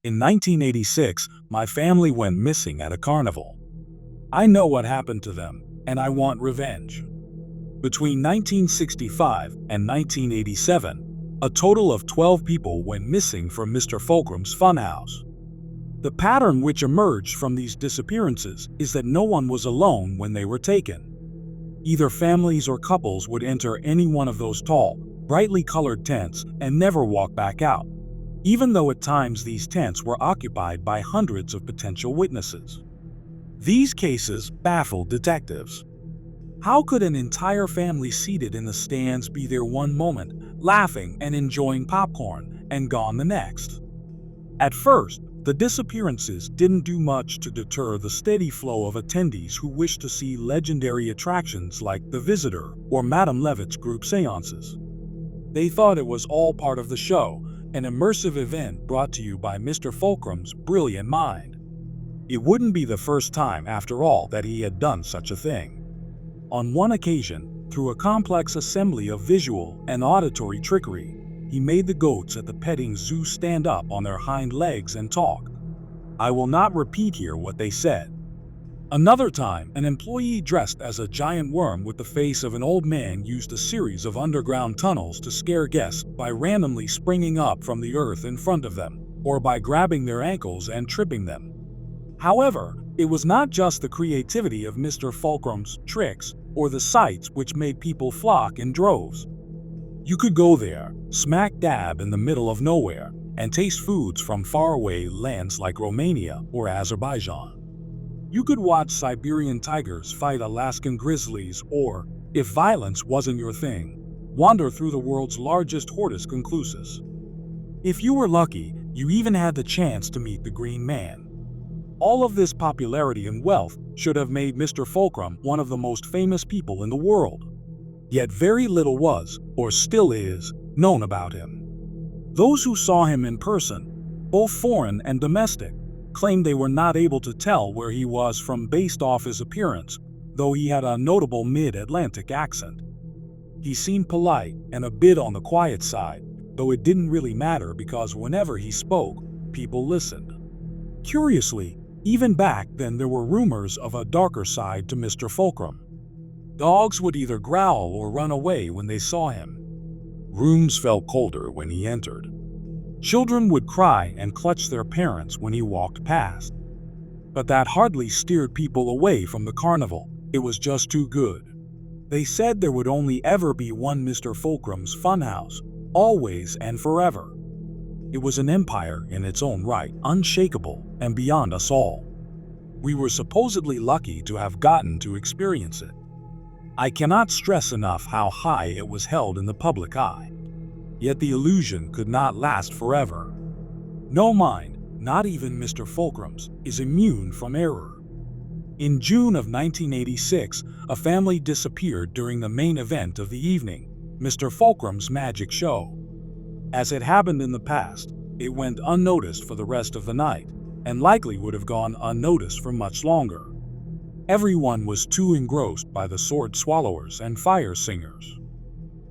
In 1986, my family went missing at a carnival. I know what happened to them, and I want revenge. Between 1965 and 1987, a total of 12 people went missing from Mr. Fulcrum's funhouse. The pattern which emerged from these disappearances is that no one was alone when they were taken. Either families or couples would enter any one of those tall, brightly colored tents and never walk back out, even though at times these tents were occupied by hundreds of potential witnesses. These cases baffled detectives. How could an entire family seated in the stands be there one moment, laughing and enjoying popcorn, and gone the next? At first, the disappearances didn't do much to deter the steady flow of attendees who wished to see legendary attractions like The Visitor or Madame Levitt's group seances. They thought it was all part of the show, an immersive event brought to you by Mr. Fulcrum's brilliant mind. It wouldn't be the first time, after all, that he had done such a thing. On one occasion, through a complex assembly of visual and auditory trickery, he made the goats at the petting zoo stand up on their hind legs and talk. I will not repeat here what they said. Another time, an employee dressed as a giant worm with the face of an old man used a series of underground tunnels to scare guests by randomly springing up from the earth in front of them, or by grabbing their ankles and tripping them. However, it was not just the creativity of Mr. Fulcrum's tricks or the sights which made people flock in droves. You could go there, smack dab in the middle of nowhere, and taste foods from faraway lands like Romania or Azerbaijan. You could watch Siberian tigers fight Alaskan grizzlies or, if violence wasn't your thing, wander through the world's largest hortus conclusus. If you were lucky, you even had the chance to meet the Green Man. All of this popularity and wealth should have made Mr. Fulcrum one of the most famous people in the world. Yet very little was, or still is, known about him. Those who saw him in person, both foreign and domestic, claimed they were not able to tell where he was from based off his appearance, though he had a notable mid-Atlantic accent. He seemed polite and a bit on the quiet side, though it didn't really matter because whenever he spoke, people listened. Curiously, even back then there were rumors of a darker side to Mr. Fulcrum. Dogs would either growl or run away when they saw him. Rooms felt colder when he entered. Children would cry and clutch their parents when he walked past. But that hardly steered people away from the carnival. It was just too good. They said there would only ever be one Mr. Fulcrum's funhouse, always and forever. It was an empire in its own right, unshakable and beyond us all. We were supposedly lucky to have gotten to experience it. I cannot stress enough how high it was held in the public eye. Yet the illusion could not last forever. No mind, not even Mr. Fulcrum's, is immune from error. In June of 1986, a family disappeared during the main event of the evening, Mr. Fulcrum's magic show. As it happened in the past, it went unnoticed for the rest of the night, and likely would have gone unnoticed for much longer. Everyone was too engrossed by the sword swallowers and fire singers.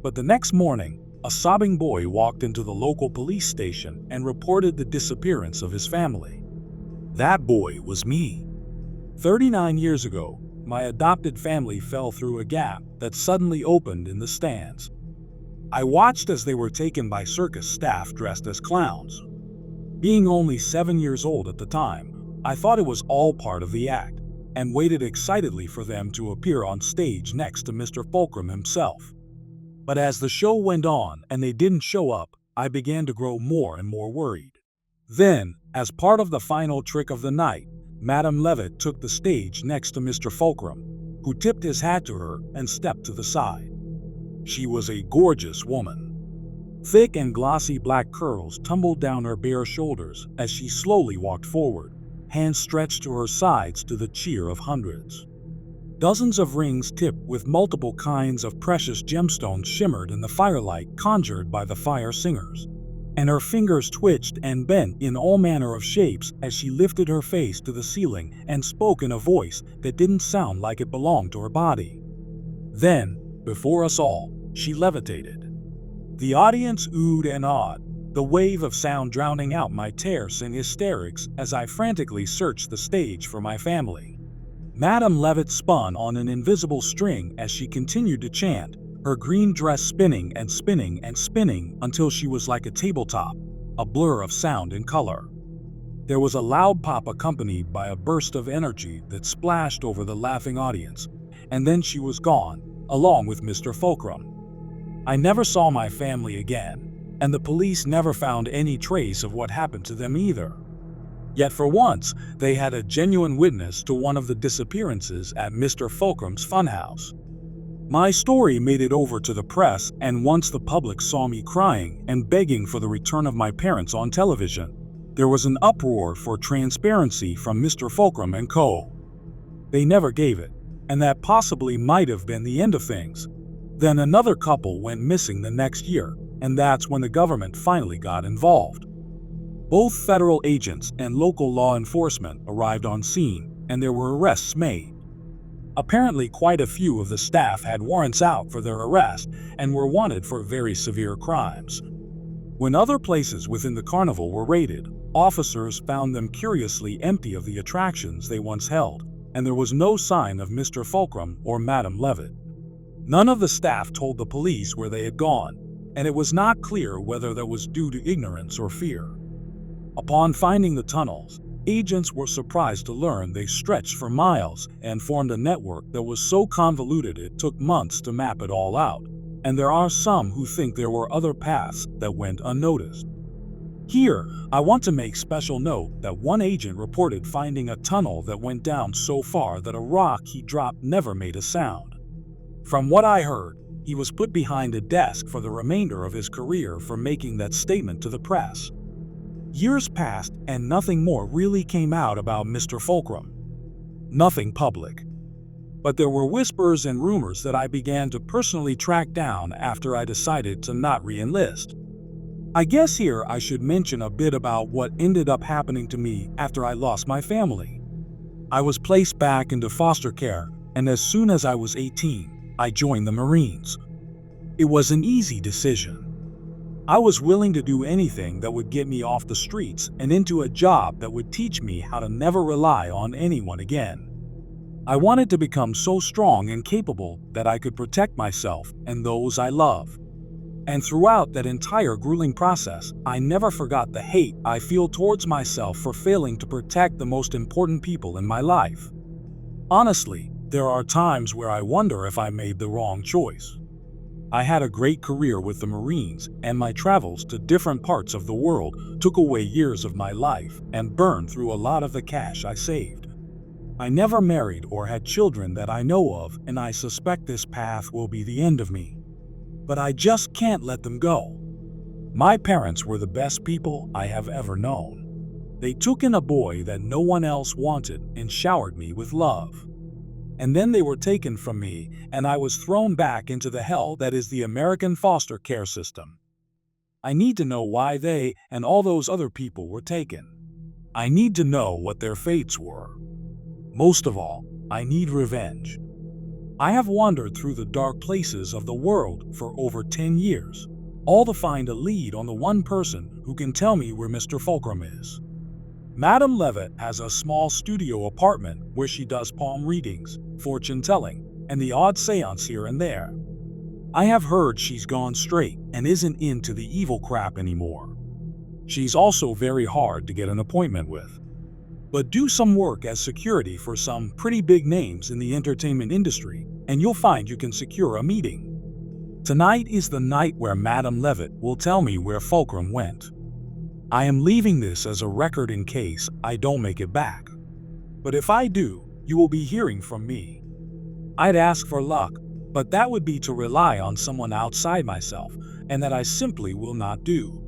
But the next morning, a sobbing boy walked into the local police station and reported the disappearance of his family. That boy was me. 39 years ago, my adopted family fell through a gap that suddenly opened in the stands. I watched as they were taken by circus staff dressed as clowns. Being only 7 years old at the time, I thought it was all part of the act, and waited excitedly for them to appear on stage next to Mr. Fulcrum himself. But as the show went on and they didn't show up, I began to grow more and more worried. Then, as part of the final trick of the night, Madame Levitt took the stage next to Mr. Fulcrum, who tipped his hat to her and stepped to the side. She was a gorgeous woman. Thick and glossy black curls tumbled down her bare shoulders as she slowly walked forward, hands stretched to her sides to the cheer of hundreds. Dozens of rings tipped with multiple kinds of precious gemstones shimmered in the firelight conjured by the fire singers, and her fingers twitched and bent in all manner of shapes as she lifted her face to the ceiling and spoke in a voice that didn't sound like it belonged to her body. Then, before us all, she levitated. The audience oohed and awed. the wave of sound drowning out my tears and hysterics as I frantically searched the stage for my family. Madame Levitt spun on an invisible string as she continued to chant, her green dress spinning and spinning and spinning until she was like a tabletop, a blur of sound and color. There was a loud pop accompanied by a burst of energy that splashed over the laughing audience, and then she was gone, along with Mr. Fulcrum. I never saw my family again, and the police never found any trace of what happened to them either. Yet for once, they had a genuine witness to one of the disappearances at Mr. Fulcrum's funhouse. My story made it over to the press, and once the public saw me crying and begging for the return of my parents on television, there was an uproar for transparency from Mr. Fulcrum and co. They never gave it, and that possibly might have been the end of things. Then another couple went missing the next year, and that's when the government finally got involved. Both federal agents and local law enforcement arrived on scene, and there were arrests made. Apparently, quite a few of the staff had warrants out for their arrest and were wanted for very severe crimes. When other places within the carnival were raided, officers found them curiously empty of the attractions they once held, and there was no sign of Mr. Fulcrum or Madame Levitt. None of the staff told the police where they had gone, and it was not clear whether that was due to ignorance or fear. Upon finding the tunnels, agents were surprised to learn they stretched for miles and formed a network that was so convoluted it took months to map it all out, and there are some who think there were other paths that went unnoticed. Here, I want to make special note that one agent reported finding a tunnel that went down so far that a rock he dropped never made a sound. From what I heard, he was put behind a desk for the remainder of his career for making that statement to the press. Years passed and nothing more really came out about Mr. Fulcrum. Nothing public. But there were whispers and rumors that I began to personally track down after I decided to not re-enlist. I guess here I should mention a bit about what ended up happening to me after I lost my family. I was placed back into foster care, and as soon as I was 18, I joined the Marines. It was an easy decision. I was willing to do anything that would get me off the streets and into a job that would teach me how to never rely on anyone again. I wanted to become so strong and capable that I could protect myself and those I love. And throughout that entire grueling process, I never forgot the hate I feel towards myself for failing to protect the most important people in my life. Honestly, there are times where I wonder if I made the wrong choice. I had a great career with the Marines, and my travels to different parts of the world took away years of my life and burned through a lot of the cash I saved. I never married or had children that I know of, and I suspect this path will be the end of me. But I just can't let them go. My parents were the best people I have ever known. They took in a boy that no one else wanted and showered me with love. And then they were taken from me, and I was thrown back into the hell that is the American foster care system. I need to know why they and all those other people were taken. I need to know what their fates were. Most of all, I need revenge. I have wandered through the dark places of the world for over 10 years, all to find a lead on the one person who can tell me where Mr. Fulcrum is. Madame Levitt has a small studio apartment where she does palm readings, fortune-telling, and the odd seance here and there. I have heard she's gone straight and isn't into the evil crap anymore. She's also very hard to get an appointment with. But do some work as security for some pretty big names in the entertainment industry, and you'll find you can secure a meeting. Tonight is the night where Madame Levitt will tell me where Fulcrum went. I am leaving this as a record in case I don't make it back. But if I do, you will be hearing from me. I'd ask for luck, but that would be to rely on someone outside myself, and that I simply will not do.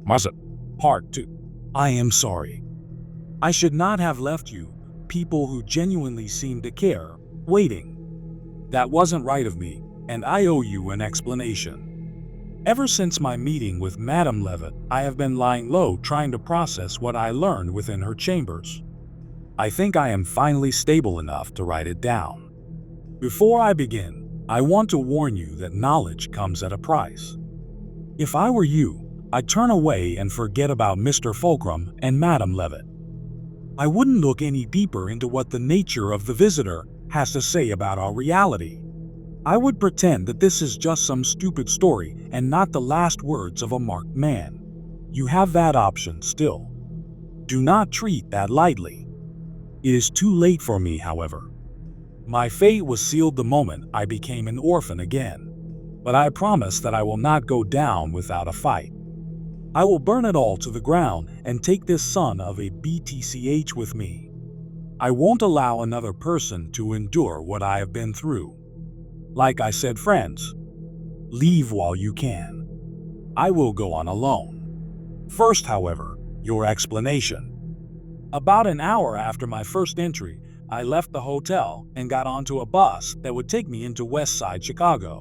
Masa. Part 2. I am sorry. I should not have left you, people who genuinely seem to care, waiting. That wasn't right of me, and I owe you an explanation. Ever since my meeting with Madame Levitt, I have been lying low trying to process what I learned within her chambers. I think I am finally stable enough to write it down. Before I begin, I want to warn you that knowledge comes at a price. If I were you, I'd turn away and forget about Mr. Fulcrum and Madame Levitt. I wouldn't look any deeper into what the nature of the visitor has to say about our reality. I would pretend that this is just some stupid story and not the last words of a marked man. You have that option still. Do not treat that lightly. It is too late for me, however. My fate was sealed the moment I became an orphan again. But I promise that I will not go down without a fight. I will burn it all to the ground and take this son of a BTCH with me. I won't allow another person to endure what I have been through. Like I said, friends, leave while you can. I will go on alone. First, however, your explanation. About an hour after my first entry, I left the hotel and got onto a bus that would take me into West Side Chicago.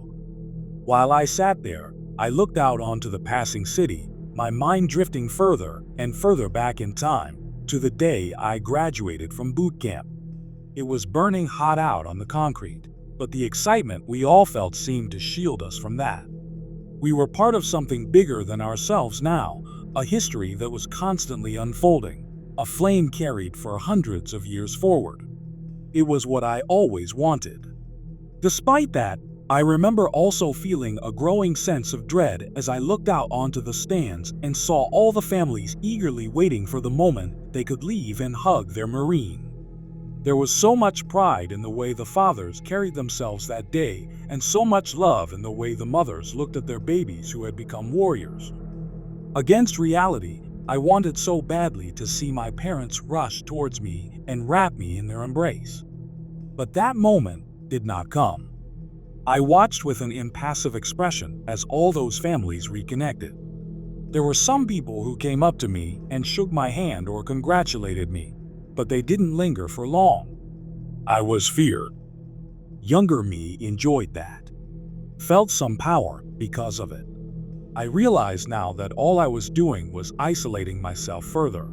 While I sat there, I looked out onto the passing city, my mind drifting further and further back in time to the day I graduated from boot camp. It was burning hot out on the concrete, but the excitement we all felt seemed to shield us from that. We were part of something bigger than ourselves now, a history that was constantly unfolding, a flame carried for hundreds of years forward. It was what I always wanted. Despite that, I remember also feeling a growing sense of dread as I looked out onto the stands and saw all the families eagerly waiting for the moment they could leave and hug their Marine. There was so much pride in the way the fathers carried themselves that day, and so much love in the way the mothers looked at their babies who had become warriors. Against reality, I wanted so badly to see my parents rush towards me and wrap me in their embrace. But that moment did not come. I watched with an impassive expression as all those families reconnected. There were some people who came up to me and shook my hand or congratulated me, but they didn't linger for long. I was feared. Younger me enjoyed that. Felt some power because of it. I realized now that all I was doing was isolating myself further.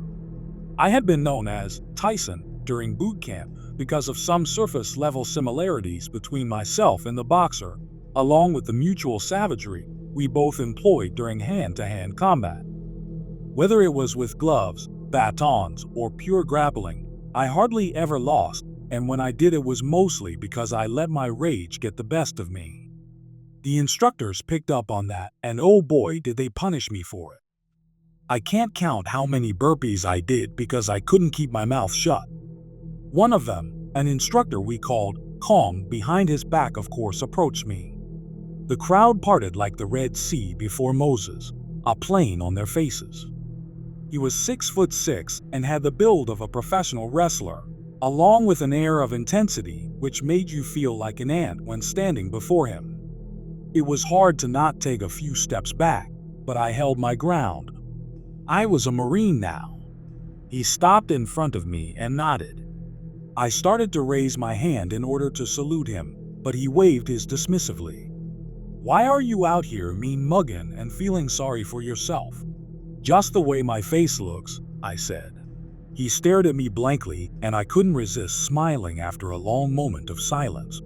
I had been known as Tyson during boot camp because of some surface-level similarities between myself and the boxer, along with the mutual savagery we both employed during hand-to-hand combat. Whether it was with gloves, batons, or pure grappling, I hardly ever lost, and when I did it was mostly because I let my rage get the best of me. The instructors picked up on that, and oh boy did they punish me for it. I can't count how many burpees I did because I couldn't keep my mouth shut. One of them, an instructor we called Kong behind his back of course, approached me. The crowd parted like the Red Sea before Moses, a plain on their faces. He was 6'6" and had the build of a professional wrestler, along with an air of intensity which made you feel like an ant when standing before him. It was hard to not take a few steps back, but I held my ground. I was a Marine now. He stopped in front of me and nodded. I started to raise my hand in order to salute him, but he waved his dismissively. "Why are you out here mean mugging and feeling sorry for yourself?" "Just the way my face looks," I said. He stared at me blankly, and I couldn't resist smiling after a long moment of silence.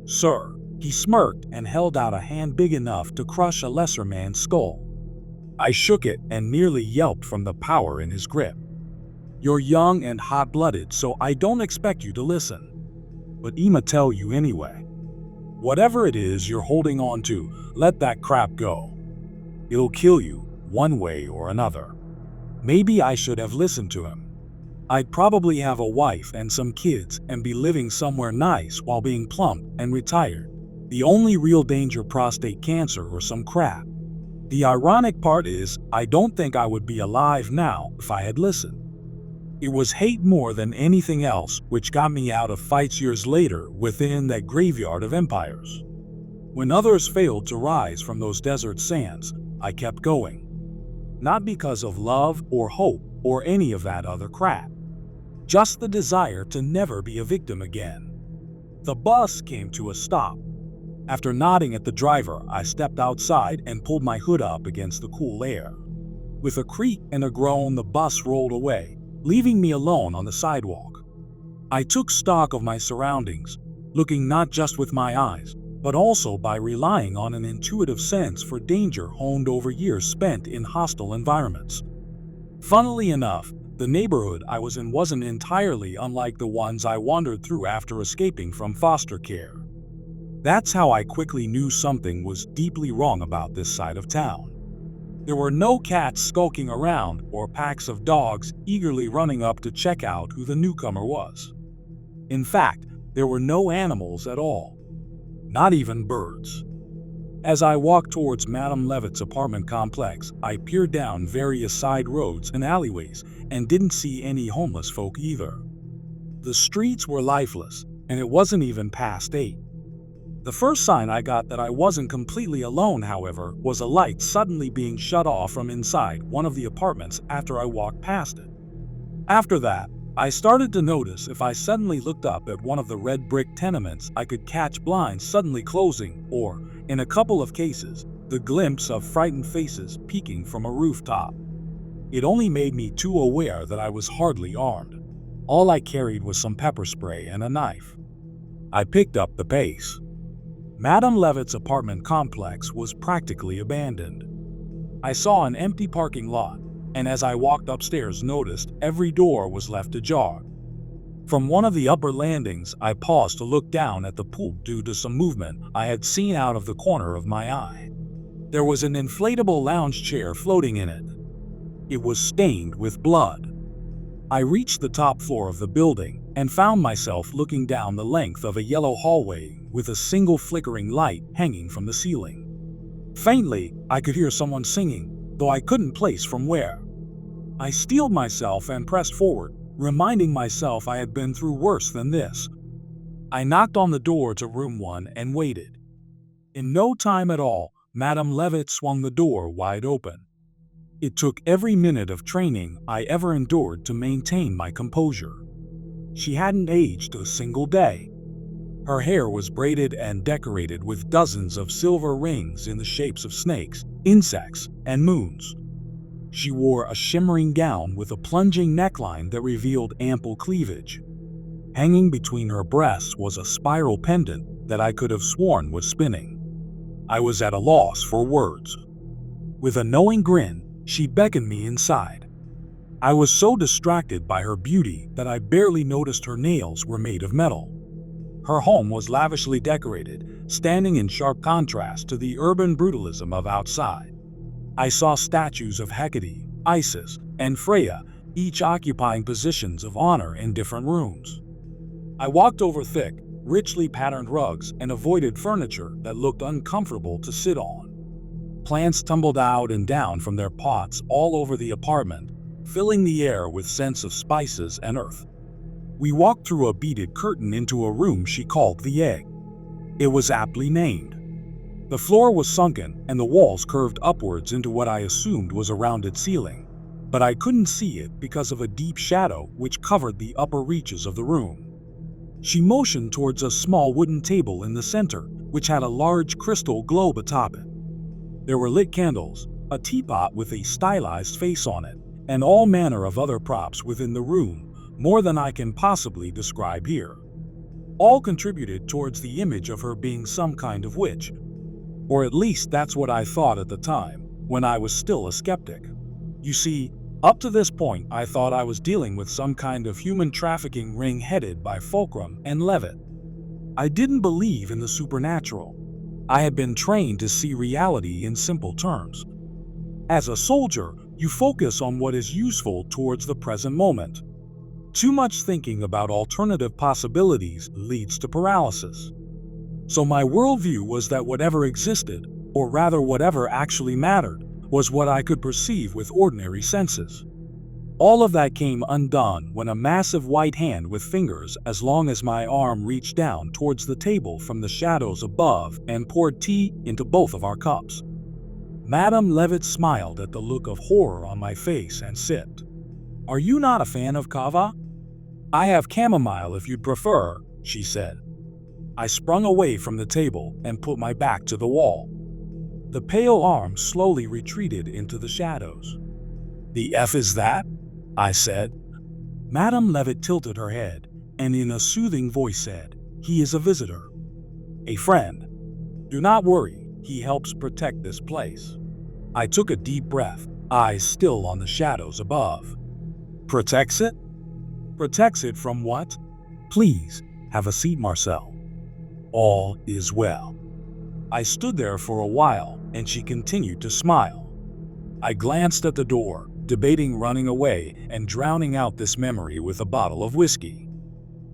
"Sir," he smirked and held out a hand big enough to crush a lesser man's skull. I shook it and nearly yelped from the power in his grip. "You're young and hot-blooded, so I don't expect you to listen. But I'ma tell you anyway. Whatever it is you're holding on to, let that crap go. It'll kill you, one way or another." Maybe I should have listened to him. I'd probably have a wife and some kids and be living somewhere nice while being plump and retired. The only real danger, prostate cancer or some crap. The ironic part is, I don't think I would be alive now if I had listened. It was hate more than anything else which got me out of fights years later within that graveyard of empires. When others failed to rise from those desert sands, I kept going. Not because of love or hope or any of that other crap. Just the desire to never be a victim again. The bus came to a stop. After nodding at the driver, I stepped outside and pulled my hood up against the cool air. With a creak and a groan, the bus rolled away, leaving me alone on the sidewalk. I took stock of my surroundings, looking not just with my eyes, but also by relying on an intuitive sense for danger honed over years spent in hostile environments. Funnily enough, the neighborhood I was in wasn't entirely unlike the ones I wandered through after escaping from foster care. That's how I quickly knew something was deeply wrong about this side of town. There were no cats skulking around or packs of dogs eagerly running up to check out who the newcomer was. In fact, there were no animals at all. Not even birds. As I walked towards Madame Levitt's apartment complex, I peered down various side roads and alleyways and didn't see any homeless folk either. The streets were lifeless, and it wasn't even past 8. The first sign I got that I wasn't completely alone, however, was a light suddenly being shut off from inside one of the apartments after I walked past it. After that, I started to notice if I suddenly looked up at one of the red brick tenements, I could catch blinds suddenly closing or, in a couple of cases, the glimpse of frightened faces peeking from a rooftop. It only made me too aware that I was hardly armed. All I carried was some pepper spray and a knife. I picked up the pace. Madame Levitt's apartment complex was practically abandoned. I saw an empty parking lot, and as I walked upstairs noticed every door was left ajar. From one of the upper landings, I paused to look down at the pool due to some movement I had seen out of the corner of my eye. There was an inflatable lounge chair floating in it. It was stained with blood. I reached the top floor of the building and found myself looking down the length of a yellow hallway with a single flickering light hanging from the ceiling. Faintly, I could hear someone singing, though I couldn't place from where. I steeled myself and pressed forward, reminding myself I had been through worse than this. I knocked on the door to room 1 and waited. In no time at all, Madame Levitt swung the door wide open. It took every minute of training I ever endured to maintain my composure. She hadn't aged a single day. Her hair was braided and decorated with dozens of silver rings in the shapes of snakes, insects, and moons. She wore a shimmering gown with a plunging neckline that revealed ample cleavage. Hanging between her breasts was a spiral pendant that I could have sworn was spinning. I was at a loss for words. With a knowing grin, she beckoned me inside. I was so distracted by her beauty that I barely noticed her nails were made of metal. Her home was lavishly decorated, standing in sharp contrast to the urban brutalism of outside. I saw statues of Hecate, Isis, and Freya, each occupying positions of honor in different rooms. I walked over thick, richly patterned rugs and avoided furniture that looked uncomfortable to sit on. Plants tumbled out and down from their pots all over the apartment, filling the air with scents of spices and earth. We walked through a beaded curtain into a room she called the Egg. It was aptly named. The floor was sunken and the walls curved upwards into what I assumed was a rounded ceiling, but I couldn't see it because of a deep shadow which covered the upper reaches of the room. She motioned towards a small wooden table in the center, which had a large crystal globe atop it. There were lit candles, a teapot with a stylized face on it, and all manner of other props within the room, more than I can possibly describe here. All contributed towards the image of her being some kind of witch. Or at least that's what I thought at the time, when I was still a skeptic. You see, up to this point I thought I was dealing with some kind of human trafficking ring headed by Fulcrum and Levitt. I didn't believe in the supernatural. I had been trained to see reality in simple terms. As a soldier, you focus on what is useful towards the present moment. Too much thinking about alternative possibilities leads to paralysis. So my worldview was that whatever existed, or rather whatever actually mattered, was what I could perceive with ordinary senses. All of that came undone when a massive white hand with fingers as long as my arm reached down towards the table from the shadows above and poured tea into both of our cups. Madame Levitt smiled at the look of horror on my face and sipped. "Are you not a fan of kava?" "I have chamomile if you'd prefer," she said. I sprung away from the table and put my back to the wall. The pale arm slowly retreated into the shadows. "The F is that?" I said. Madame Levitt tilted her head and in a soothing voice said, "He is a visitor. A friend." Do not worry, he helps protect this place. I took a deep breath, eyes still on the shadows above. Protects it? Protects it from what? Please, have a seat, Marcel. All is well. I stood there for a while, and she continued to smile. I glanced at the door, debating running away and drowning out this memory with a bottle of whiskey.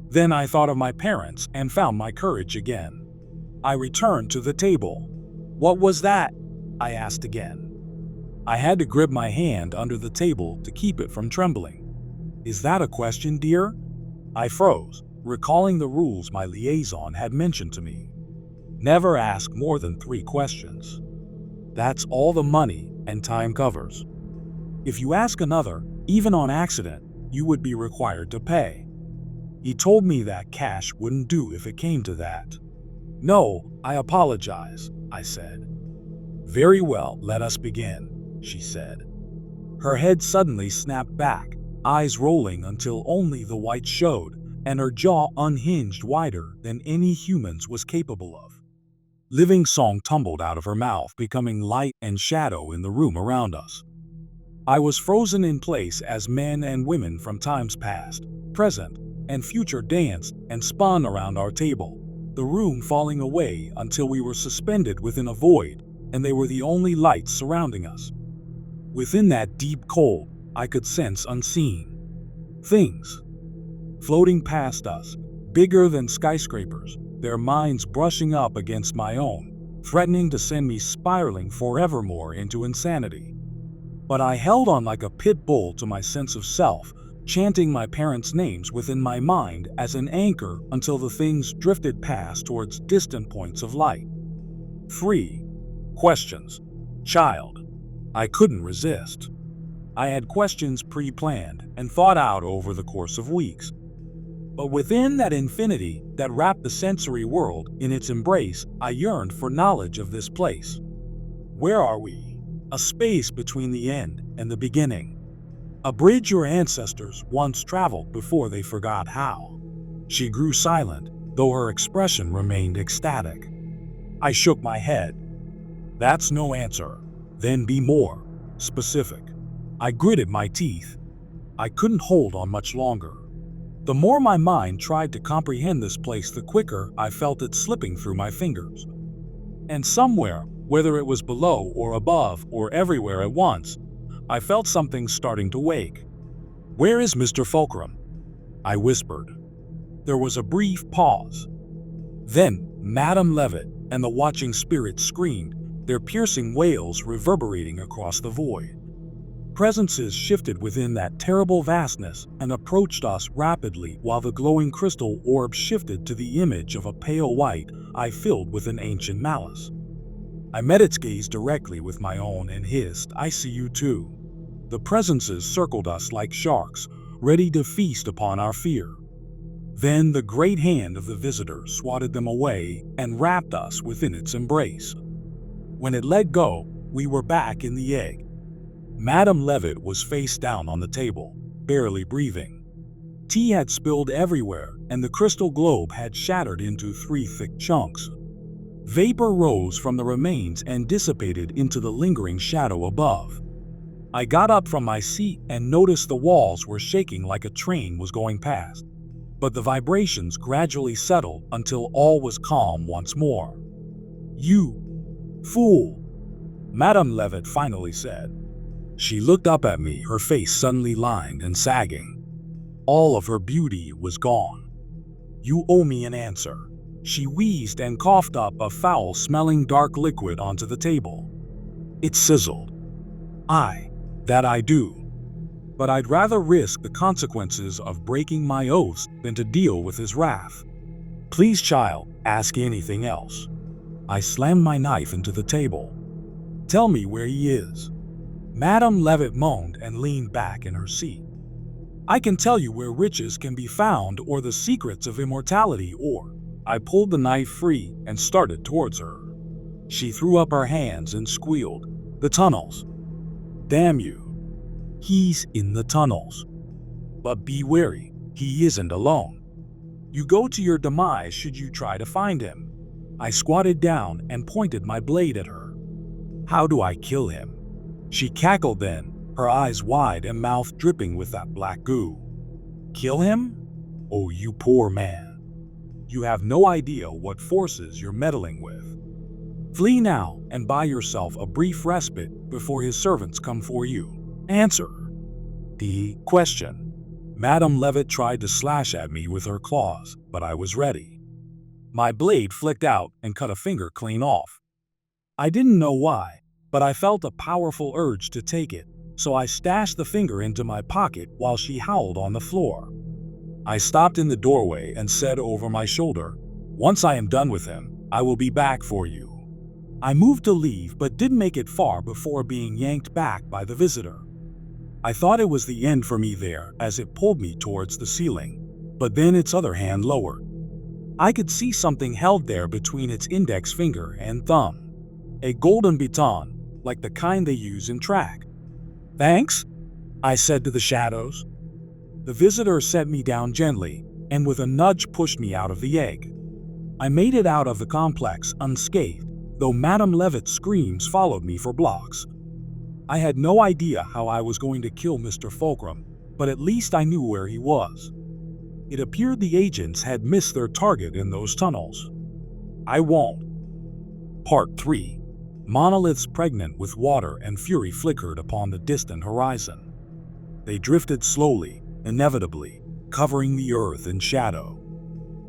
Then I thought of my parents and found my courage again. I returned to the table. What was that? I asked again. I had to grip my hand under the table to keep it from trembling. Is that a question, dear? I froze, recalling the rules my liaison had mentioned to me. Never ask more than 3 questions. That's all the money and time covers. If you ask another, even on accident, you would be required to pay. He told me that cash wouldn't do if it came to that. No, I apologize, I said. Very well, let us begin, she said. Her head suddenly snapped back, eyes rolling until only the white showed, and her jaw unhinged wider than any human's was capable of. Living song tumbled out of her mouth, becoming light and shadow in the room around us. I was frozen in place as men and women from times past, present, and future danced and spun around our table, the room falling away until we were suspended within a void, and they were the only lights surrounding us. Within that deep cold, I could sense unseen things floating past us, bigger than skyscrapers, their minds brushing up against my own, threatening to send me spiraling forevermore into insanity. But I held on like a pit bull to my sense of self, chanting my parents' names within my mind as an anchor until the things drifted past towards distant points of light. 3 questions. Child. I couldn't resist. I had questions pre-planned and thought out over the course of weeks. But within that infinity that wrapped the sensory world in its embrace, I yearned for knowledge of this place. Where are we? A space between the end and the beginning. A bridge your ancestors once traveled before they forgot how. She grew silent, though her expression remained ecstatic. I shook my head. That's no answer. Then be more specific. I gritted my teeth. I couldn't hold on much longer. The more my mind tried to comprehend this place, the quicker I felt it slipping through my fingers. And somewhere, whether it was below or above or everywhere at once, I felt something starting to wake. Where is Mr. Fulcrum? I whispered. There was a brief pause. Then Madame Levitt and the watching spirits screamed, their piercing wails reverberating across the void. Presences shifted within that terrible vastness and approached us rapidly while the glowing crystal orb shifted to the image of a pale white eye filled with an ancient malice. I met its gaze directly with my own and hissed, I see you too. The presences circled us like sharks, ready to feast upon our fear. Then the great hand of the visitor swatted them away and wrapped us within its embrace. When it let go, we were back in the egg. Madame Levitt was face down on the table, barely breathing. Tea had spilled everywhere, and the crystal globe had shattered into 3 thick chunks. Vapor rose from the remains and dissipated into the lingering shadow above. I got up from my seat and noticed the walls were shaking like a train was going past. But the vibrations gradually settled until all was calm once more. You fool, Madame Levitt finally said. She looked up at me, her face suddenly lined and sagging. All of her beauty was gone. You owe me an answer. She wheezed and coughed up a foul-smelling dark liquid onto the table. It sizzled. That I do. But I'd rather risk the consequences of breaking my oaths than to deal with his wrath. Please, child, ask anything else. I slammed my knife into the table. Tell me where he is. Madame Levitt moaned and leaned back in her seat. I can tell you where riches can be found or the secrets of immortality or... I pulled the knife free and started towards her. She threw up her hands and squealed. The tunnels. Damn you. He's in the tunnels. But be wary, he isn't alone. You go to your demise should you try to find him. I squatted down and pointed my blade at her. "How do I kill him?" She cackled then, her eyes wide and mouth dripping with that black goo. "Kill him? Oh, you poor man. You have no idea what forces you're meddling with. Flee now and buy yourself a brief respite before his servants come for you. Answer." The question. Madame Levitt tried to slash at me with her claws, but I was ready. My blade flicked out and cut a finger clean off. I didn't know why, but I felt a powerful urge to take it, so I stashed the finger into my pocket while she howled on the floor. I stopped in the doorway and said over my shoulder, "Once I am done with him, I will be back for you." I moved to leave but didn't make it far before being yanked back by the visitor. I thought it was the end for me there as it pulled me towards the ceiling, but then its other hand lowered. I could see something held there between its index finger and thumb. A golden baton, like the kind they use in track. "Thanks," I said to the shadows. The visitor set me down gently, and with a nudge pushed me out of the egg. I made it out of the complex unscathed, though Madame Levitt's screams followed me for blocks. I had no idea how I was going to kill Mr. Fulcrum, but at least I knew where he was. It appeared the agents had missed their target in those tunnels. I won't. Part 3. Monoliths pregnant with water and fury flickered upon the distant horizon. They drifted slowly, inevitably, covering the earth in shadow.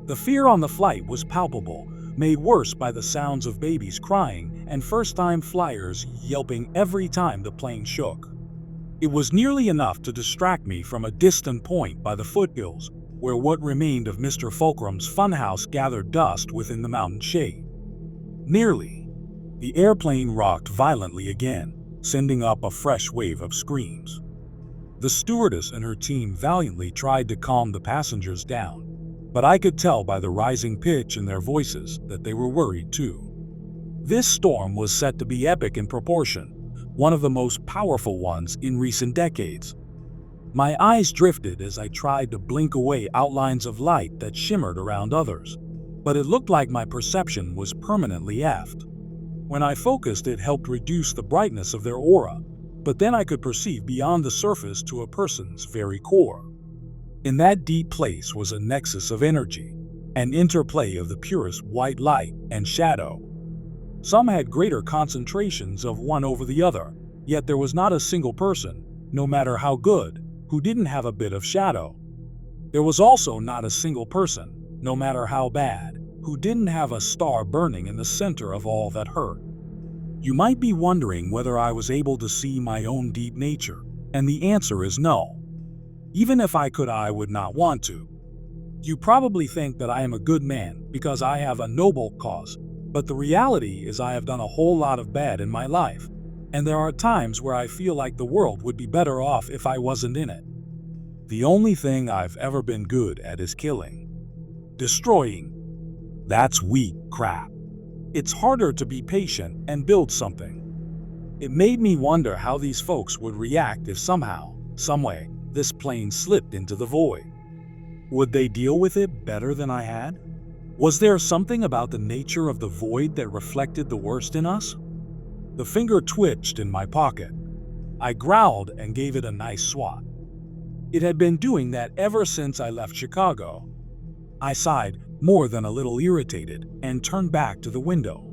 The fear on the flight was palpable, made worse by the sounds of babies crying and first-time flyers yelping every time the plane shook. It was nearly enough to distract me from a distant point by the foothills, where what remained of Mr. Fulcrum's funhouse gathered dust within the mountain shade. Nearly. The airplane rocked violently again, sending up a fresh wave of screams. The stewardess and her team valiantly tried to calm the passengers down, but I could tell by the rising pitch in their voices that they were worried too. This storm was set to be epic in proportion, one of the most powerful ones in recent decades. My eyes drifted as I tried to blink away outlines of light that shimmered around others, but it looked like my perception was permanently effed. When I focused, it helped reduce the brightness of their aura, but then I could perceive beyond the surface to a person's very core. In that deep place was a nexus of energy, an interplay of the purest white light and shadow. Some had greater concentrations of one over the other, yet there was not a single person, no matter how good, who didn't have a bit of shadow. There was also not a single person, no matter how bad, who didn't have a star burning in the center of all that hurt. You might be wondering whether I was able to see my own deep nature, and the answer is no. Even if I could, I would not want to. You probably think that I am a good man because I have a noble cause, but the reality is I have done a whole lot of bad in my life, and there are times where I feel like the world would be better off if I wasn't in it. The only thing I've ever been good at is killing. Destroying. That's weak crap. It's harder to be patient and build something. It made me wonder how these folks would react if somehow, someway, this plane slipped into the void. Would they deal with it better than I had? Was there something about the nature of the void that reflected the worst in us? The finger twitched in my pocket. I growled and gave it a nice swat. It had been doing that ever since I left Chicago. I sighed, more than a little irritated, and turned back to the window.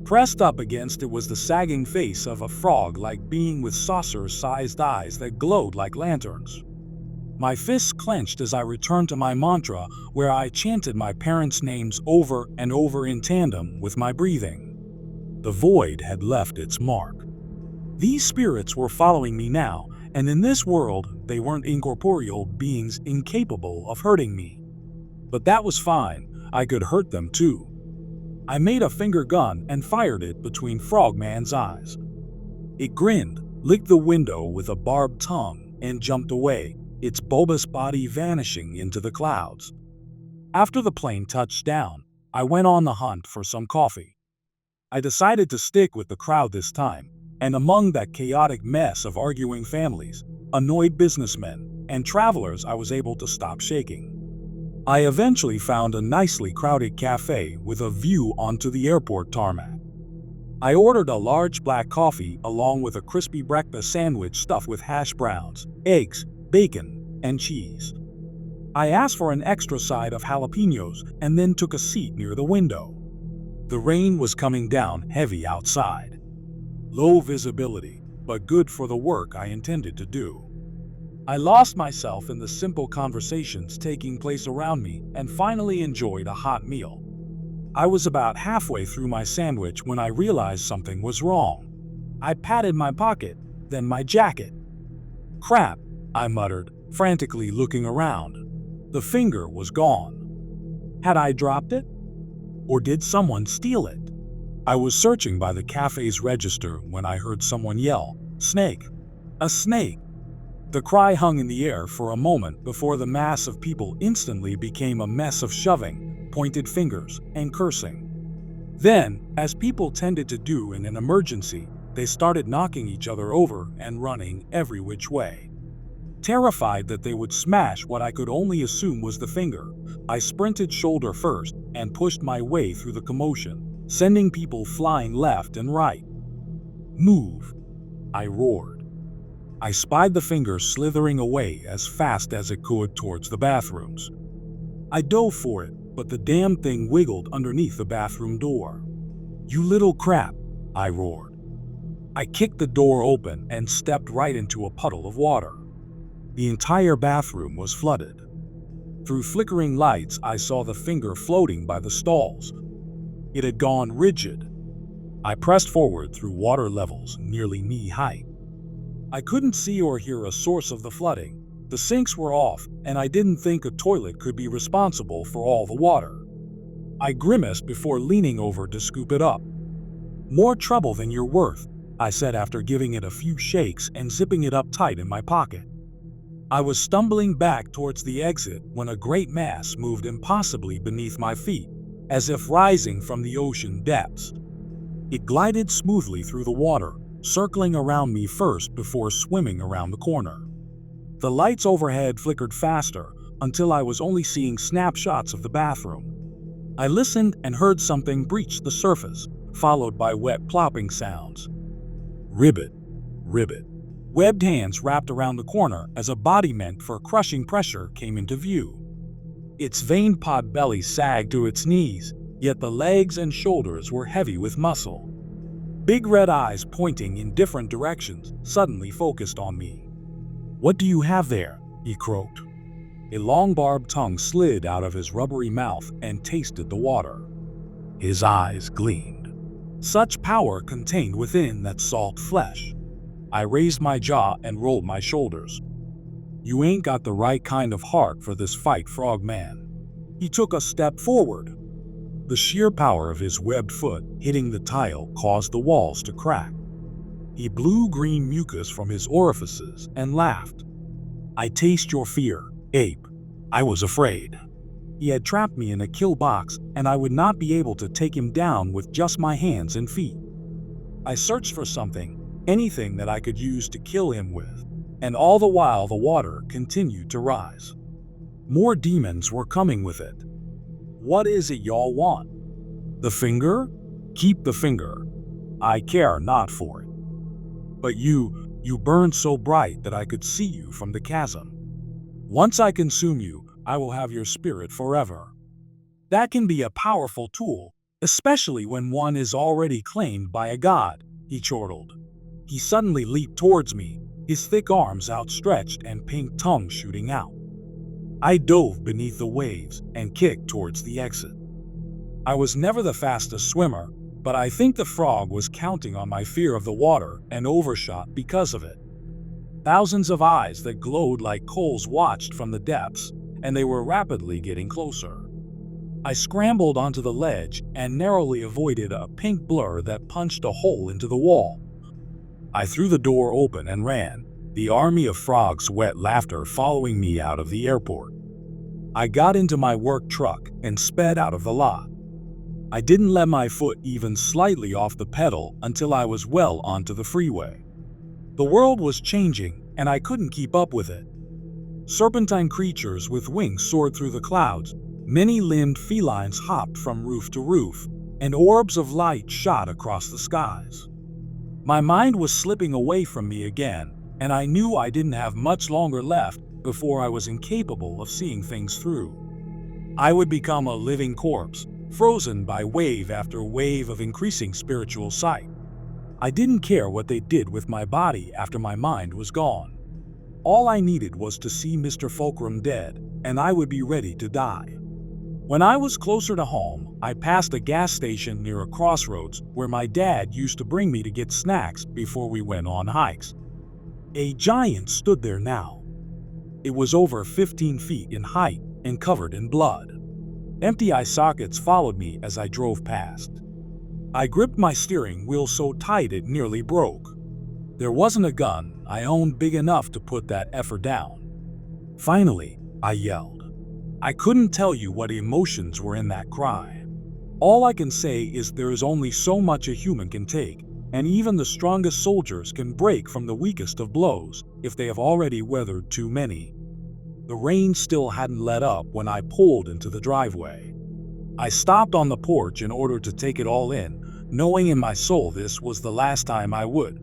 Pressed up against it was the sagging face of a frog-like being with saucer-sized eyes that glowed like lanterns. My fists clenched as I returned to my mantra, where I chanted my parents' names over and over in tandem with my breathing. The void had left its mark. These spirits were following me now, and in this world, they weren't incorporeal beings incapable of hurting me. But that was fine. I could hurt them too. I made a finger gun and fired it between Frogman's eyes. It grinned, licked the window with a barbed tongue, and jumped away, its bulbous body vanishing into the clouds. After the plane touched down, I went on the hunt for some coffee. I decided to stick with the crowd this time, and among that chaotic mess of arguing families, annoyed businessmen, and travelers, I was able to stop shaking. I eventually found a nicely crowded cafe with a view onto the airport tarmac. I ordered a large black coffee along with a crispy breakfast sandwich stuffed with hash browns, eggs, bacon, and cheese. I asked for an extra side of jalapenos and then took a seat near the window. The rain was coming down heavy outside. Low visibility, but good for the work I intended to do. I lost myself in the simple conversations taking place around me and finally enjoyed a hot meal. I was about halfway through my sandwich when I realized something was wrong. I patted my pocket, then my jacket. "Crap," I muttered, frantically looking around. The finger was gone. Had I dropped it? Or did someone steal it? I was searching by the cafe's register when I heard someone yell, "Snake! A snake!" The cry hung in the air for a moment before the mass of people instantly became a mess of shoving, pointed fingers, and cursing. Then, as people tended to do in an emergency, they started knocking each other over and running every which way. Terrified that they would smash what I could only assume was the finger, I sprinted shoulder first and pushed my way through the commotion, sending people flying left and right. "Move!" I roared. I spied the finger slithering away as fast as it could towards the bathrooms. I dove for it, but the damn thing wiggled underneath the bathroom door. "You little crap!" I roared. I kicked the door open and stepped right into a puddle of water. The entire bathroom was flooded. Through flickering lights, I saw the finger floating by the stalls. It had gone rigid. I pressed forward through water levels nearly knee-height. I couldn't see or hear a source of the flooding. The sinks were off, and I didn't think a toilet could be responsible for all the water. I grimaced before leaning over to scoop it up. "More trouble than you're worth," I said after giving it a few shakes and zipping it up tight in my pocket. I was stumbling back towards the exit when a great mass moved impossibly beneath my feet, as if rising from the ocean depths. It glided smoothly through the water, circling around me first before swimming around the corner. The lights overhead flickered faster until I was only seeing snapshots of the bathroom. I listened and heard something breach the surface, followed by wet plopping sounds. Ribbit, ribbit. Webbed hands wrapped around the corner as a body meant for crushing pressure came into view. Its veined pot belly sagged to its knees, yet the legs and shoulders were heavy with muscle. Big red eyes pointing in different directions suddenly focused on me. "What do you have there?" he croaked. A long barbed tongue slid out of his rubbery mouth and tasted the water. His eyes gleamed. Such power contained within that salt flesh. I raised my jaw and rolled my shoulders. "You ain't got the right kind of heart for this fight, Frogman." He took a step forward. The sheer power of his webbed foot hitting the tile caused the walls to crack. He blew green mucus from his orifices and laughed. "I taste your fear, ape." I was afraid. He had trapped me in a kill box, and I would not be able to take him down with just my hands and feet. I searched for something, anything that I could use to kill him with, and all the while the water continued to rise. More demons were coming with it. "What is it y'all want?" "The finger? Keep the finger. I care not for it. But you burned so bright that I could see you from the chasm. Once I consume you, I will have your spirit forever." That can be a powerful tool, especially when one is already claimed by a god, he chortled. He suddenly leaped towards me, his thick arms outstretched and pink tongue shooting out. I dove beneath the waves and kicked towards the exit. I was never the fastest swimmer, but I think the frog was counting on my fear of the water and overshot because of it. Thousands of eyes that glowed like coals watched from the depths, and they were rapidly getting closer. I scrambled onto the ledge and narrowly avoided a pink blur that punched a hole into the wall. I threw the door open and ran, the army of frogs' wet laughter following me out of the airport. I got into my work truck and sped out of the lot. I didn't let my foot even slightly off the pedal until I was well onto the freeway. The world was changing, and I couldn't keep up with it. Serpentine creatures with wings soared through the clouds, many-limbed felines hopped from roof to roof, and orbs of light shot across the skies. My mind was slipping away from me again, and I knew I didn't have much longer left before I was incapable of seeing things through. I would become a living corpse, frozen by wave after wave of increasing spiritual sight. I didn't care what they did with my body after my mind was gone. All I needed was to see Mr. Fulcrum dead, and I would be ready to die. When I was closer to home, I passed a gas station near a crossroads where my dad used to bring me to get snacks before we went on hikes. A giant stood there now. It was over 15 feet in height and covered in blood. Empty eye sockets followed me as I drove past. I gripped my steering wheel so tight it nearly broke. There wasn't a gun I owned big enough to put that effer down. Finally, I yelled. I couldn't tell you what emotions were in that cry. All I can say is there is only so much a human can take, and even the strongest soldiers can break from the weakest of blows if they have already weathered too many. The rain still hadn't let up when I pulled into the driveway. I stopped on the porch in order to take it all in, knowing in my soul this was the last time I would.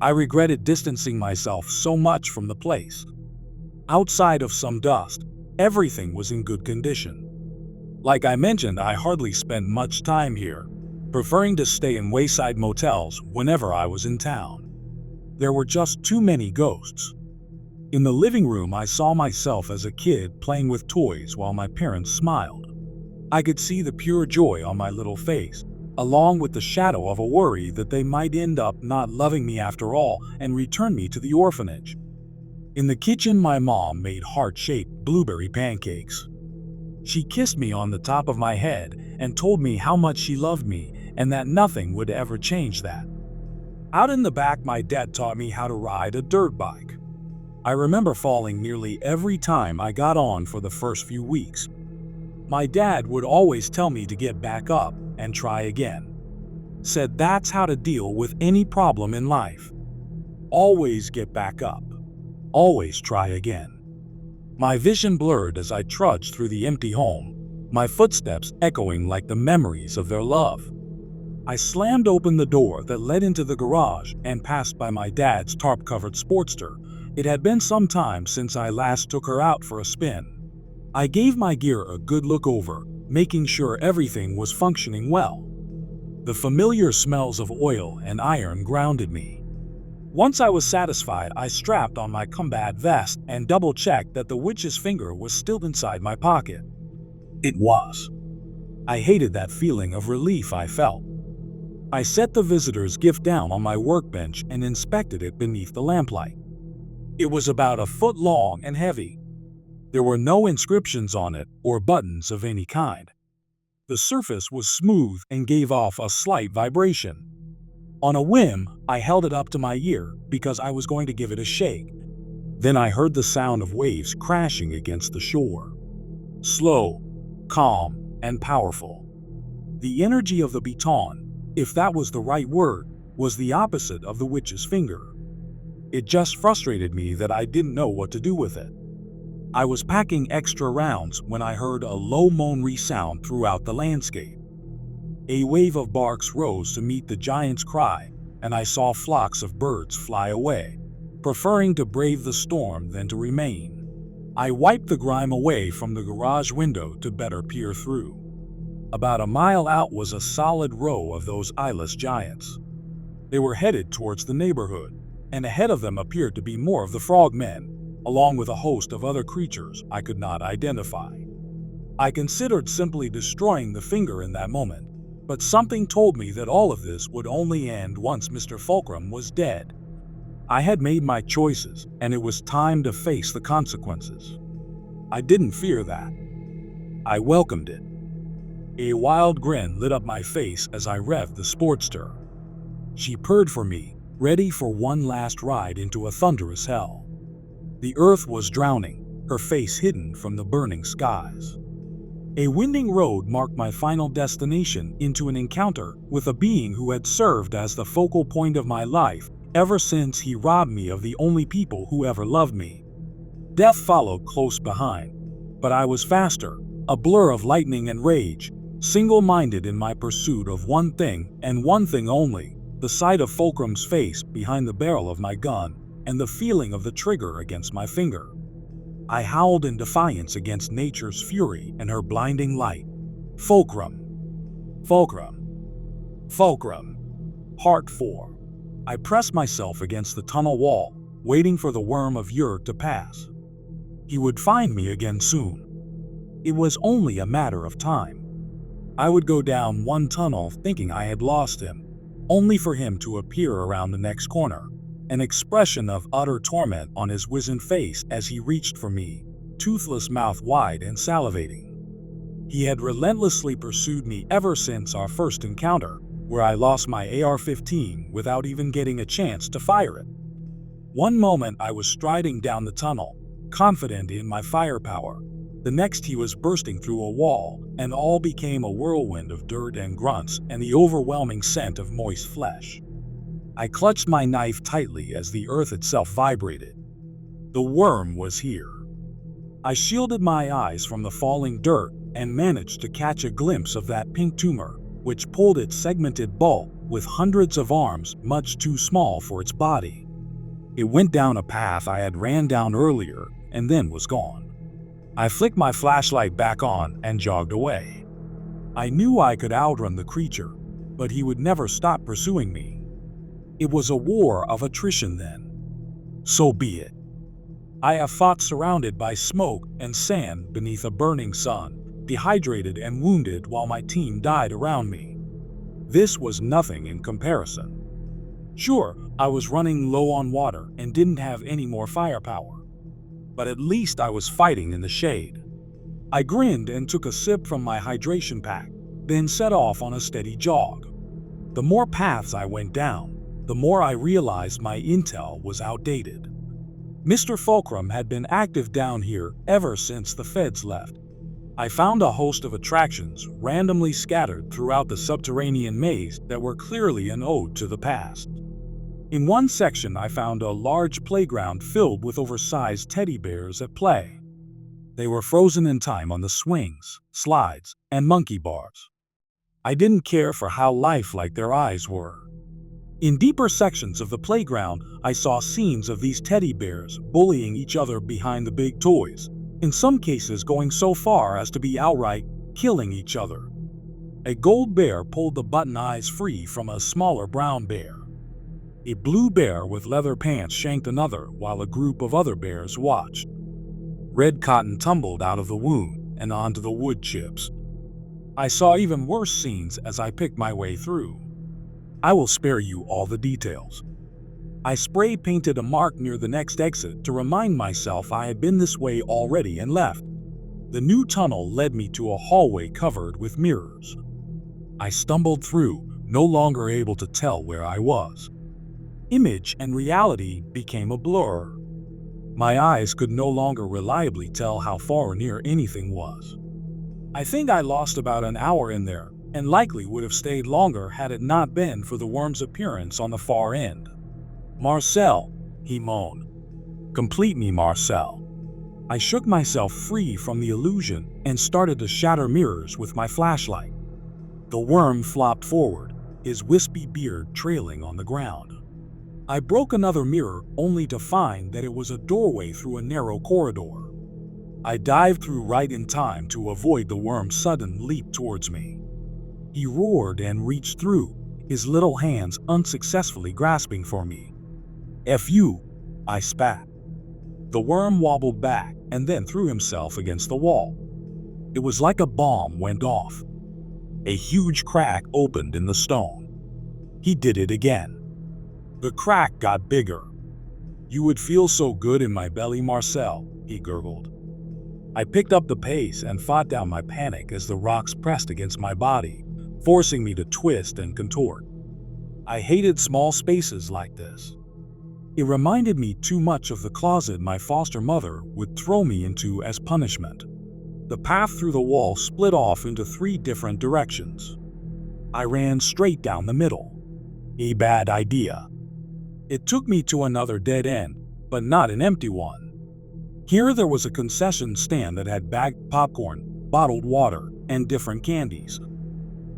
I regretted distancing myself so much from the place. Outside of some dust, everything was in good condition. Like I mentioned, I hardly spent much time here, preferring to stay in wayside motels whenever I was in town. There were just too many ghosts. In the living room, I saw myself as a kid playing with toys while my parents smiled. I could see the pure joy on my little face, along with the shadow of a worry that they might end up not loving me after all and return me to the orphanage. In the kitchen, my mom made heart-shaped blueberry pancakes. She kissed me on the top of my head and told me how much she loved me and that nothing would ever change that. Out in the back, my dad taught me how to ride a dirt bike. I remember falling nearly every time I got on for the first few weeks. My dad would always tell me to get back up and try again. Said that's how to deal with any problem in life. Always get back up. Always try again. My vision blurred as I trudged through the empty home, my footsteps echoing like the memories of their love. I slammed open the door that led into the garage and passed by my dad's tarp-covered Sportster. It had been some time since I last took her out for a spin. I gave my gear a good look over, making sure everything was functioning well. The familiar smells of oil and iron grounded me. Once I was satisfied, I strapped on my combat vest and double-checked that the witch's finger was still inside my pocket. It was. I hated that feeling of relief I felt. I set the visitor's gift down on my workbench and inspected it beneath the lamplight. It was about a foot long and heavy. There were no inscriptions on it or buttons of any kind. The surface was smooth and gave off a slight vibration. On a whim, I held it up to my ear because I was going to give it a shake. Then I heard the sound of waves crashing against the shore. Slow, calm, and powerful. The energy of the baton, if that was the right word, was the opposite of the witch's finger. It just frustrated me that I didn't know what to do with it. I was packing extra rounds when I heard a low moan resound throughout the landscape. A wave of barks rose to meet the giant's cry, and I saw flocks of birds fly away, preferring to brave the storm than to remain. I wiped the grime away from the garage window to better peer through. About a mile out was a solid row of those eyeless giants. They were headed towards the neighborhood, and ahead of them appeared to be more of the frogmen, along with a host of other creatures I could not identify. I considered simply destroying the finger in that moment, but something told me that all of this would only end once Mr. Fulcrum was dead. I had made my choices, and it was time to face the consequences. I didn't fear that. I welcomed it. A wild grin lit up my face as I revved the Sportster. She purred for me, ready for one last ride into a thunderous hell. The earth was drowning, her face hidden from the burning skies. A winding road marked my final destination into an encounter with a being who had served as the focal point of my life ever since he robbed me of the only people who ever loved me. Death followed close behind, but I was faster, a blur of lightning and rage, single-minded in my pursuit of one thing and one thing only, the sight of Fulcrum's face behind the barrel of my gun and the feeling of the trigger against my finger. I howled in defiance against nature's fury and her blinding light. Fulcrum. Fulcrum. Fulcrum. Part 4. I pressed myself against the tunnel wall, waiting for the worm of Ur to pass. He would find me again soon. It was only a matter of time. I would go down one tunnel thinking I had lost him, only for him to appear around the next corner, an expression of utter torment on his wizened face as he reached for me, toothless mouth wide and salivating. He had relentlessly pursued me ever since our first encounter, where I lost my AR-15 without even getting a chance to fire it. One moment I was striding down the tunnel, confident in my firepower. The next he was bursting through a wall, and all became a whirlwind of dirt and grunts and the overwhelming scent of moist flesh. I clutched my knife tightly as the earth itself vibrated. The worm was here. I shielded my eyes from the falling dirt and managed to catch a glimpse of that pink tumor, which pulled its segmented bulk with hundreds of arms much too small for its body. It went down a path I had ran down earlier and then was gone. I flicked my flashlight back on and jogged away. I knew I could outrun the creature, but he would never stop pursuing me. It was a war of attrition then. So be it. I have fought surrounded by smoke and sand beneath a burning sun, dehydrated and wounded while my team died around me. This was nothing in comparison. Sure, I was running low on water and didn't have any more firepower, but at least I was fighting in the shade. I grinned and took a sip from my hydration pack, then set off on a steady jog. The more paths I went down, the more I realized my intel was outdated. Mr. Fulcrum had been active down here ever since the feds left. I found a host of attractions randomly scattered throughout the subterranean maze that were clearly an ode to the past. In one section I found a large playground filled with oversized teddy bears at play. They were frozen in time on the swings, slides, and monkey bars. I didn't care for how lifelike their eyes were. In deeper sections of the playground, I saw scenes of these teddy bears bullying each other behind the big toys, in some cases going so far as to be outright killing each other. A gold bear pulled the button eyes free from a smaller brown bear. A blue bear with leather pants shanked another while a group of other bears watched. Red cotton tumbled out of the wound and onto the wood chips. I saw even worse scenes as I picked my way through. I will spare you all the details. I spray painted a mark near the next exit to remind myself I had been this way already and left. The new tunnel led me to a hallway covered with mirrors. I stumbled through, no longer able to tell where I was. Image and reality became a blur. My eyes could no longer reliably tell how far or near anything was. I think I lost about an hour in there, and likely would have stayed longer had it not been for the worm's appearance on the far end. "Marcel," he moaned. "Complete me, Marcel." I shook myself free from the illusion and started to shatter mirrors with my flashlight. The worm flopped forward, his wispy beard trailing on the ground. I broke another mirror only to find that it was a doorway through a narrow corridor. I dived through right in time to avoid the worm's sudden leap towards me. He roared and reached through, his little hands unsuccessfully grasping for me. "F you," I spat. The worm wobbled back and then threw himself against the wall. It was like a bomb went off. A huge crack opened in the stone. He did it again. The crack got bigger. "You would feel so good in my belly, Marcel," he gurgled. I picked up the pace and fought down my panic as the rocks pressed against my body, forcing me to twist and contort. I hated small spaces like this. It reminded me too much of the closet my foster mother would throw me into as punishment. The path through the wall split off into 3 different directions. I ran straight down the middle. A bad idea. It took me to another dead end, but not an empty one. Here there was a concession stand that had bagged popcorn, bottled water, and different candies.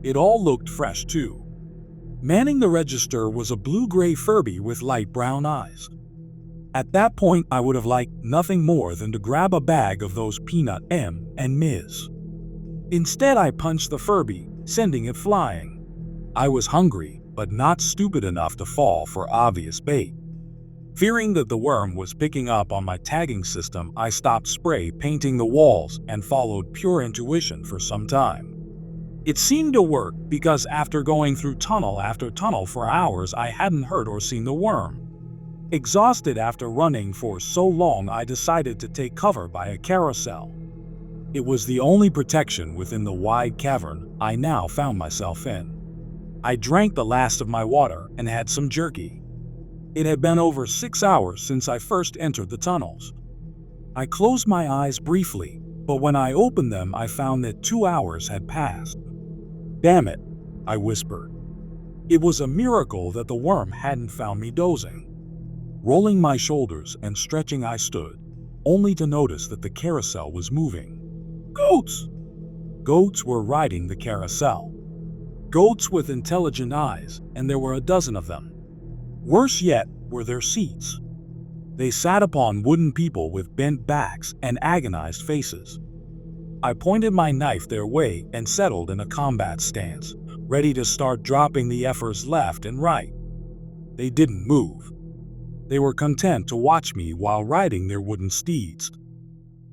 It all looked fresh too. Manning the register was a blue-gray Furby with light brown eyes. At that point, I would have liked nothing more than to grab a bag of those peanut M&Ms. Instead, I punched the Furby, sending it flying. I was hungry, but not stupid enough to fall for obvious bait. Fearing that the worm was picking up on my tagging system, I stopped spray painting the walls and followed pure intuition for some time. It seemed to work because after going through tunnel after tunnel for hours, I hadn't heard or seen the worm. Exhausted after running for so long, I decided to take cover by a carousel. It was the only protection within the wide cavern I now found myself in. I drank the last of my water and had some jerky. It had been over 6 hours since I first entered the tunnels. I closed my eyes briefly, but when I opened them, I found that 2 hours had passed. "Damn it," I whispered. It was a miracle that the worm hadn't found me dozing. Rolling my shoulders and stretching, I stood, only to notice that the carousel was moving. Goats! Goats were riding the carousel. Goats with intelligent eyes, and there were a dozen of them. Worse yet were their seats. They sat upon wooden people with bent backs and agonized faces. I pointed my knife their way and settled in a combat stance, ready to start dropping the F's left and right. They didn't move. They were content to watch me while riding their wooden steeds.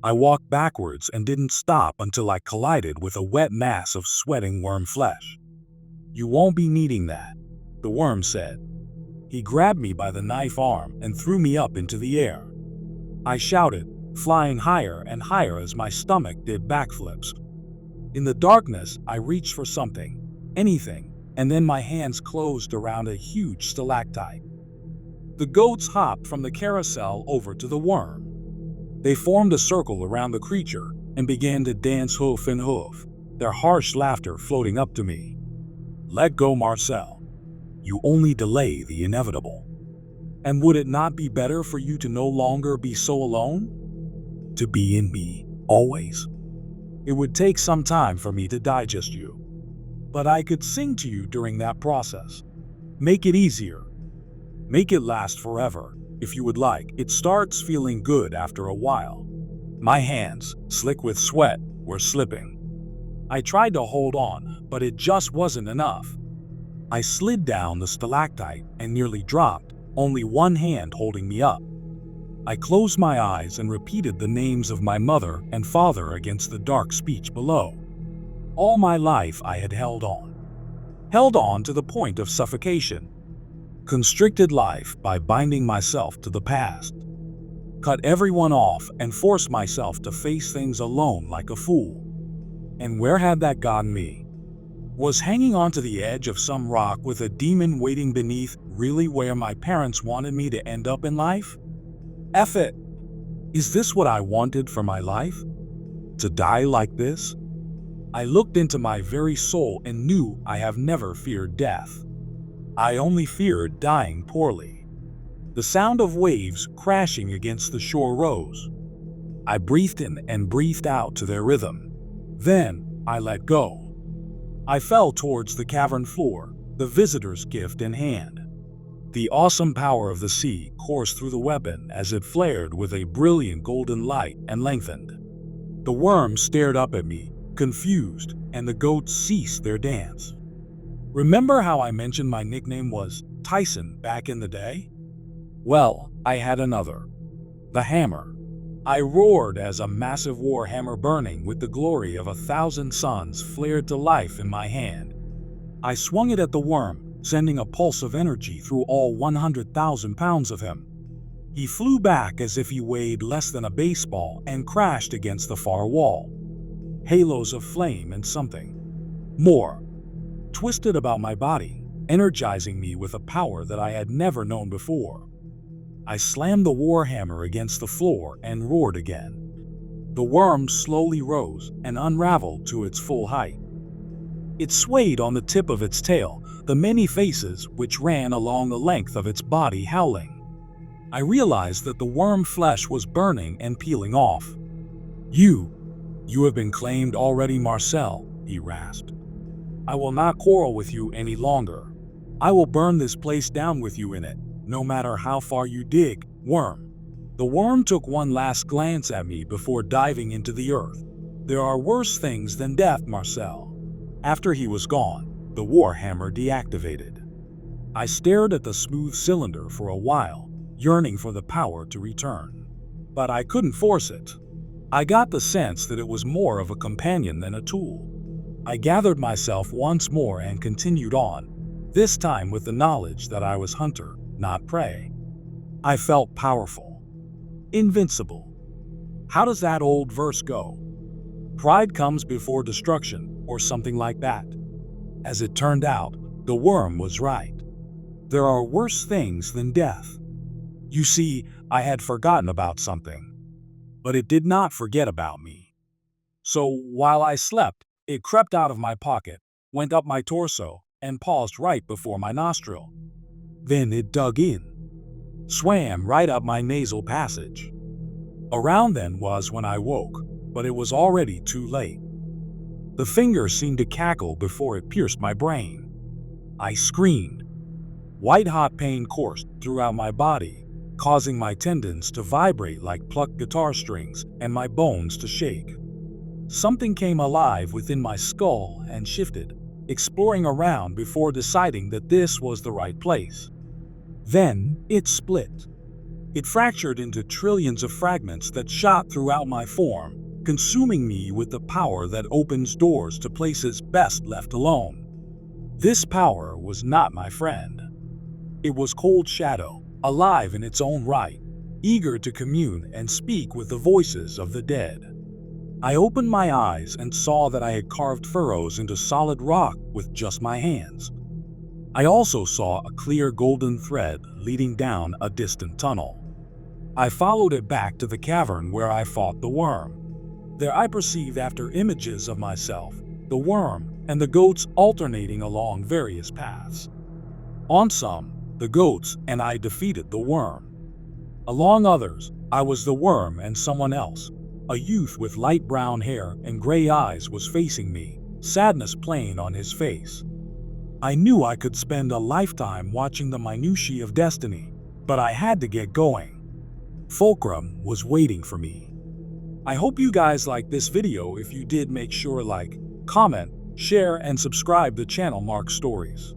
I walked backwards and didn't stop until I collided with a wet mass of sweating worm flesh. "You won't be needing that," the worm said. He grabbed me by the knife arm and threw me up into the air. I shouted, flying higher and higher as my stomach did backflips. In the darkness, I reached for something, anything, and then my hands closed around a huge stalactite. The goats hopped from the carousel over to the worm. They formed a circle around the creature and began to dance hoof and hoof, their harsh laughter floating up to me. "Let go, Marcel. You only delay the inevitable. And would it not be better for you to no longer be so alone? To be in me, always? It would take some time for me to digest you. But I could sing to you during that process. Make it easier. Make it last forever, if you would like. It starts feeling good after a while." My hands, slick with sweat, were slipping. I tried to hold on, but it just wasn't enough. I slid down the stalactite and nearly dropped, only one hand holding me up. I closed my eyes and repeated the names of my mother and father against the dark speech below. All my life I had held on to the point of suffocation. Constricted life by binding myself to the past. Cut everyone off and forced myself to face things alone like a fool. And where had that gotten me? Was hanging onto the edge of some rock with a demon waiting beneath really where my parents wanted me to end up in life? F it. Is this what I wanted for my life? To die like this? I looked into my very soul and knew I have never feared death. I only feared dying poorly. The sound of waves crashing against the shore rose. I breathed in and breathed out to their rhythm. Then I let go. I fell towards the cavern floor, the visitor's gift in hand. The awesome power of the sea coursed through the weapon as it flared with a brilliant golden light and lengthened. The worm stared up at me, confused, and the goats ceased their dance. Remember how I mentioned my nickname was Tyson back in the day? Well, I had another. The Hammer. I roared as a massive war hammer burning with the glory of 1,000 suns flared to life in my hand. I swung it at the worm, sending a pulse of energy through all 100,000 pounds of him. He flew back as if he weighed less than a baseball and crashed against the far wall. Halos of flame and something more twisted about my body, energizing me with a power that I had never known before. I slammed the warhammer against the floor and roared again. The worm slowly rose and unraveled to its full height. It swayed on the tip of its tail, the many faces which ran along the length of its body howling. I realized that the worm flesh was burning and peeling off. You have been claimed already, Marcel, he rasped. I will not quarrel with you any longer. I will burn this place down with you in it, no matter how far you dig, worm. The worm took one last glance at me before diving into the earth. There are worse things than death, Marcel. After he was gone, the warhammer deactivated. I stared at the smooth cylinder for a while, yearning for the power to return. But I couldn't force it. I got the sense that it was more of a companion than a tool. I gathered myself once more and continued on, this time with the knowledge that I was hunter, not prey. I felt powerful. Invincible. How does that old verse go? Pride comes before destruction, or something like that. As it turned out, the worm was right. There are worse things than death. You see, I had forgotten about something. But it did not forget about me. So, while I slept, it crept out of my pocket, went up my torso, and paused right before my nostril. Then it dug in, swam right up my nasal passage. Around then was when I woke, but it was already too late. The finger seemed to cackle before it pierced my brain. I screamed. White-hot pain coursed throughout my body, causing my tendons to vibrate like plucked guitar strings and my bones to shake. Something came alive within my skull and shifted, exploring around before deciding that this was the right place. Then, it split. It fractured into trillions of fragments that shot throughout my form, consuming me with the power that opens doors to places best left alone. This power was not my friend. It was cold shadow, alive in its own right, eager to commune and speak with the voices of the dead. I opened my eyes and saw that I had carved furrows into solid rock with just my hands. I also saw a clear golden thread leading down a distant tunnel. I followed it back to the cavern where I fought the worm. There I perceived after images of myself, the worm, and the goats alternating along various paths. On some, the goats and I defeated the worm. Along others, I was the worm and someone else. A youth with light brown hair and gray eyes was facing me, sadness plain on his face. I knew I could spend a lifetime watching the minutiae of destiny, but I had to get going. Fulcrum was waiting for me. I hope you guys liked this video. If you did, make sure like, comment, share, and subscribe the channel Mark Stories.